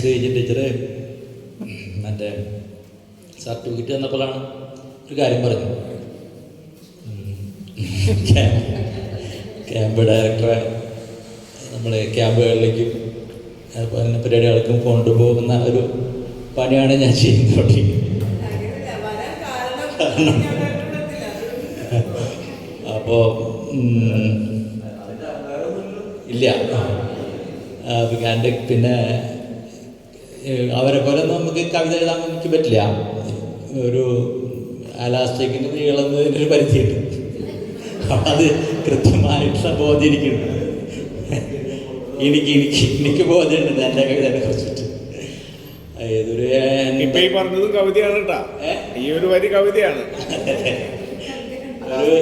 Sreeji teacher മറ്റേ certificate തന്നപ്പോഴാണ് ഒരു കാര്യം പറഞ്ഞു. ക്യാമ്പ് ഡയറക്ടറെ നമ്മൾ ക്യാമ്പുകളിലേക്കും അതുപോലെ തന്നെ പരിപാടികൾക്കും കൊണ്ടുപോകുന്ന ഒരു പണിയാണ് ഞാൻ ചെയ്യുന്നത്. അപ്പോൾ ഇല്ല, പിന്നെ അവരെ പോലെ നമുക്ക് കവിത എഴുതാൻ എനിക്ക് പറ്റില്ല. ഒരു അലാസ്റ്റിക്കിൻ്റെ നീളുന്നതിനൊരു പരിധിയുണ്ട്. അത് കൃത്യമായിട്ടുള്ള ബോധ്യമിരിക്കുന്നു. എനിക്ക് ബോധ്യമുണ്ട് എൻ്റെ കവിതയെ കുറിച്ചിട്ട്. ഏതൊരു ഇപ്പം ഈ പറഞ്ഞതും കവിതയാണ് കേട്ടാ, ഈ ഒരു വരി കവിതയാണ്. ഒരു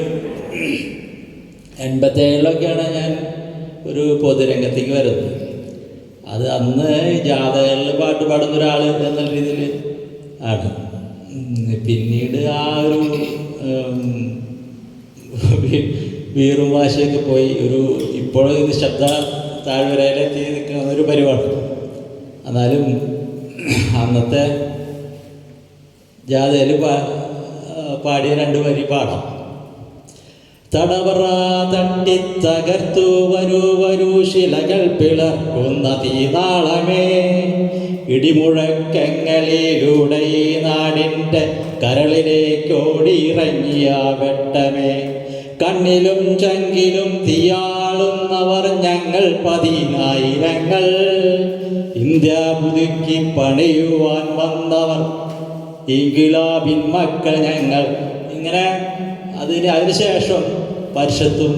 87-ലൊക്കെയാണ് ഞാൻ ഒരു പൊതുരംഗത്തേക്ക് വരുന്നത്. അത് അന്ന് ജാഥകളിൽ പാട്ട് പാടുന്ന ഒരാൾ എന്ന രീതിയിൽ ആണ്. പിന്നീട് ആ ഒരു വീറും വാശിയൊക്കെ പോയി ഒരു ഇപ്പോഴും ഇത് ശബ്ദ താഴ്വരയിലെത്തി നിൽക്കുന്ന ഒരു പരിപാടി. എന്നാലും അന്നത്തെ ജാഥയിൽ പാടിയ 2 വരി പാടാം. തടവറ തട്ടി തകർത്തു വരൂ ശിലകൾ പിളർക്കുന്ന തീനാളമേ, ഇടിമുഴക്കങ്ങളിലൂടെ ഈ നാടിൻ്റെ കരളിലേക്കോടിയിറങ്ങിയ വെട്ടമേ, കണ്ണിലും ചങ്കിലും തീയാളുന്നവർ ഞങ്ങൾ 10,000. ഇന്ത്യ പുതുക്കി പണിയുവാൻ വന്നവർ ഇൻക്വിലാബിൻ മക്കൾ ഞങ്ങൾ. ഇങ്ങനെ അതിനുശേഷം പരിഷത്തും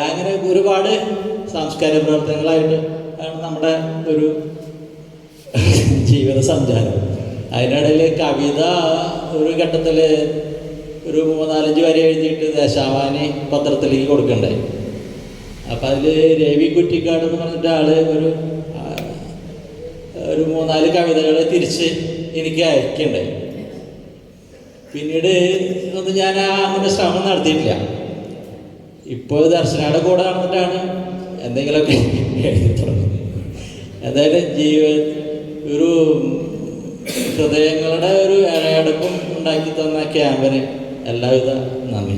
അങ്ങനെ ഒരുപാട് സാംസ്കാരിക പ്രവർത്തനങ്ങളായിട്ട് ആണ് നമ്മുടെ ഒരു ജീവിത സഞ്ചാരം. അതിനിടയിൽ കവിത ഒരു ഘട്ടത്തിൽ ഒരു 3-4 വരി എഴുതിയിട്ട് ദേശാഭിമാനി പത്രത്തിലേക്ക് കൊടുക്കണ്ടായി. അപ്പം അതിൽ രവി കുറ്റിക്കാട് എന്ന് പറഞ്ഞിട്ട് ആള് ഒരു 3-4 കവിതകൾ തിരിച്ച് എനിക്ക് അയക്കണ്ടായി. പിന്നീട് ഒന്നും ഞാൻ അങ്ങനെ ശ്രമം നടത്തിയിട്ടില്ല. ഇപ്പോൾ ദർശനയുടെ കൂടെ നടന്നിട്ടാണ് എന്തെങ്കിലുമൊക്കെ എഴുതി തുടങ്ങുന്നത്. എന്തായാലും ഒരു ഹൃദയങ്ങളുടെ ഒരു ഇഴയടക്കം ഉണ്ടാക്കി തന്ന ക്യാമ്പിന് എല്ലാവിധ നന്ദി.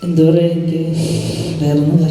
എന്താ പറയുക, എനിക്ക് വേറെ